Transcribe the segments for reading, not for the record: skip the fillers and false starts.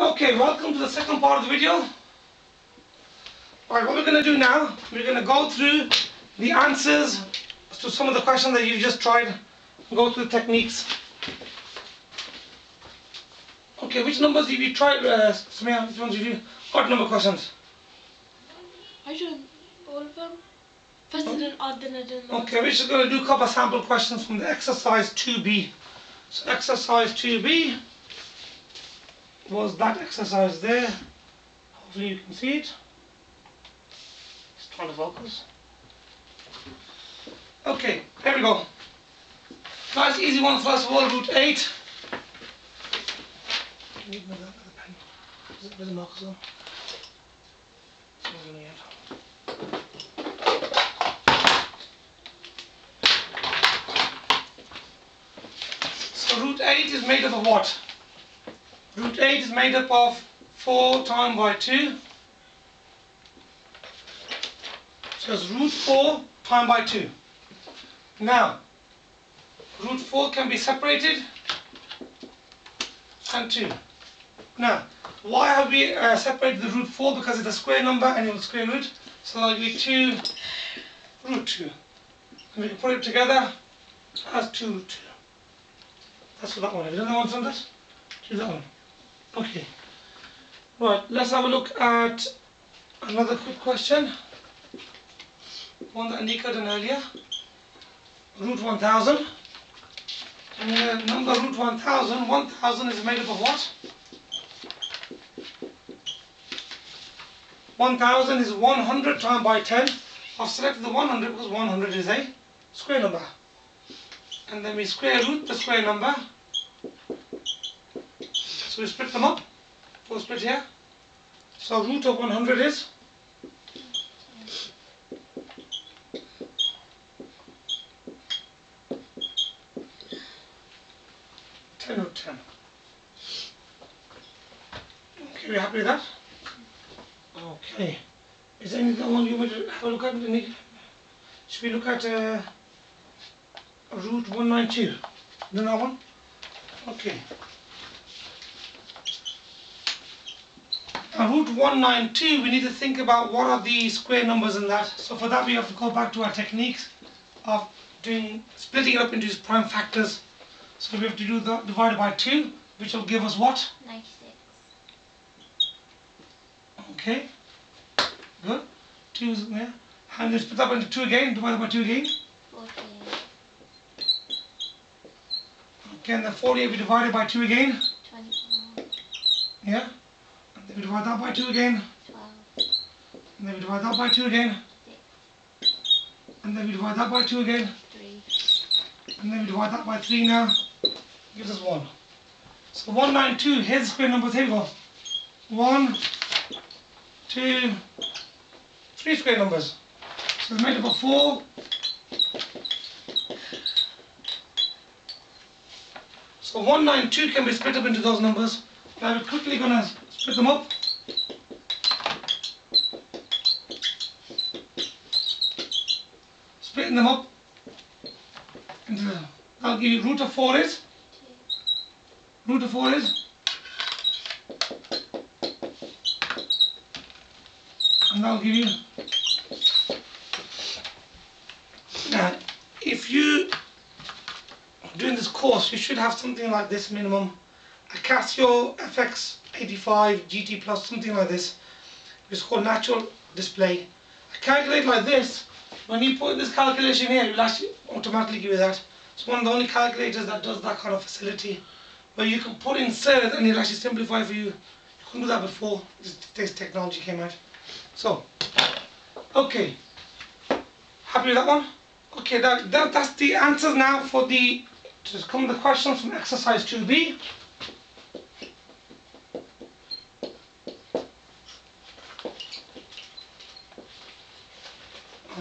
Okay, welcome to the second part of the video. Alright, what we're going to do now, we're going to go through the answers to some of the questions that you just tried, go through the techniques. Okay, which numbers have you tried, Samia? Which ones have you? Odd number questions? I done all of them. First I done odd, then I done lots. Okay, we're just going to do a couple of sample questions from the exercise 2B. So exercise 2B was that exercise there. Hopefully you can see it. Just trying to focus. Okay, here we go. Nice easy one first of all, root 8. Where's the markers on? So root 8 is made up of what? Root 8 is made up of 4 times by 2. So it's root 4 times by 2. Now, root 4 can be separated and 2. Now, why have we separated the root 4? Because it's a square number and it will square root. So that will be 2 root 2. And we can put it together as 2 root 2. That's what that one is. Have you done that one, Sanders? Do that one. Okay. Right, let's have a look at another quick question. One that Anika done earlier. Root 1000. And the number root 1000, 1000 is made up of what? 1000 is 100 times by 10. I've selected the 100 because 100 is a square number. And then we square root the square number. So we split them up. We'll split here. So root of 100 is 10 root 10. Okay, we happy with that? Okay. Is there anything one you want to have a look at? Should we look at root 192? Done that one? Okay. Now root 192, we need to think about what are the square numbers in that. So for that we have to go back to our techniques of splitting it up into its prime factors. So we have to do the divided by 2, which will give us what? 96. Okay, good. 2 is there. And then split up into 2 again, divided by 2 again. 48. Okay, and then 48 we divided by 2 again. 24. Yeah. And then we divide that by 2 again. 12. And then we divide that by 2 again. 6. And then we divide that by 2 again. 3. And then we divide that by 3 now. Gives us 1. So 192, here's the square numbers, here we go. 1, 2, 3 square numbers. So it's made up of 4. So 192 can be split up into those numbers. Now we're quickly going to split them up. Splitting them up into, I'll give you root of 4 is? 2. Root of 4 is? And I'll give you, now if you are doing this course, you should have something like this minimum. A Casio FX 85 GT Plus, something like this. It's called natural display. A calculator like this, when you put this calculation here, it will actually automatically give you that. It's one of the only calculators that does that kind of facility, where you can put in surds and it'll actually simplify for you. You couldn't do that before this technology came out. So, okay, happy with that one? Okay, that's the answers now for the, just come the questions from exercise 2B.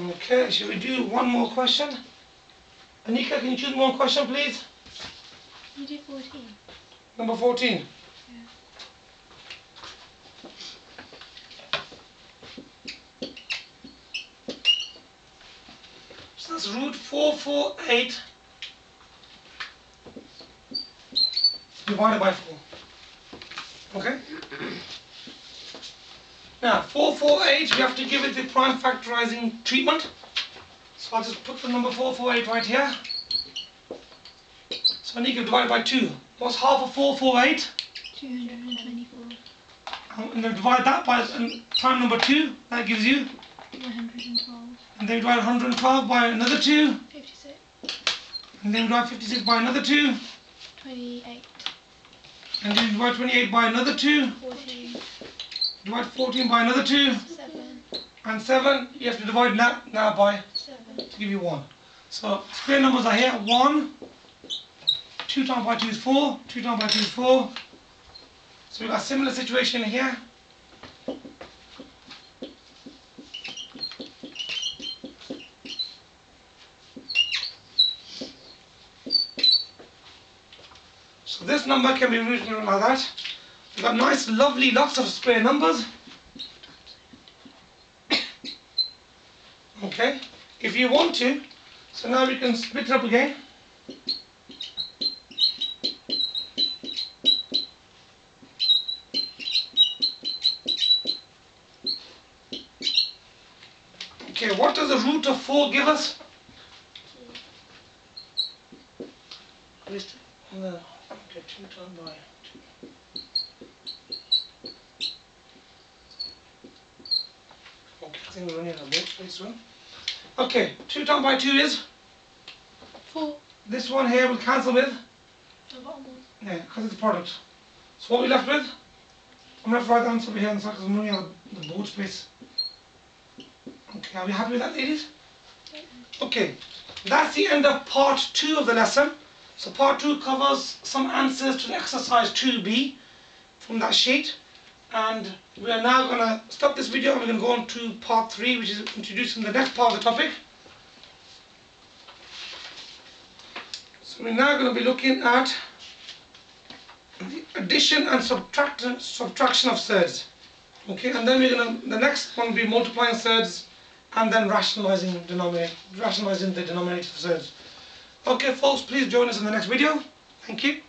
Okay, should we do one more question? Anika, can you choose one question, please? You did 14. Number 14. Yeah. So that's root 448 divided by 4. Okay? Now, 448, we have to give it the prime factorizing treatment. So I'll just put the number 448 right here. So I need to divide by 2. What's half of 448? 224. I'm going to divide that by time number 2. That gives you? 112. And then divide 112 by another 2. 56. And then divide 56 by another 2. 28. And then divide 28 by another 2. 14. Divide 14 by another 2. 7. And 7, you have to divide now by 7. to give you 1. So square numbers are here. 1. 2 times by 2 is 4. 2 times by 2 is 4. So we've got a similar situation here. So this number can be written like that. We've got nice, lovely, lots of square numbers. Okay, if you want to, so now we can split it up again. Okay, what does the root of 4 give us? Okay, 2 times by 2. Okay, I think we're running out of both space one. Okay, 2 times by 2 is? 4. This one here will cancel with? The bottom one. Yeah, because it's a product. So what are we left with? I'm going to write the answer over here on the side because I'm running out of the board space. Okay, are we happy with that, ladies? Okay, that's the end of part 2 of the lesson. So part 2 covers some answers to the exercise 2b from that sheet. And we are now going to stop this video and we're going to go on to part 3, which is introducing the next part of the topic. So we're now going to be looking at the addition and subtraction of surds. Okay, and then the next one will be multiplying surds and then rationalizing the denominator of surds. Okay folks, please join us in the next video. Thank you.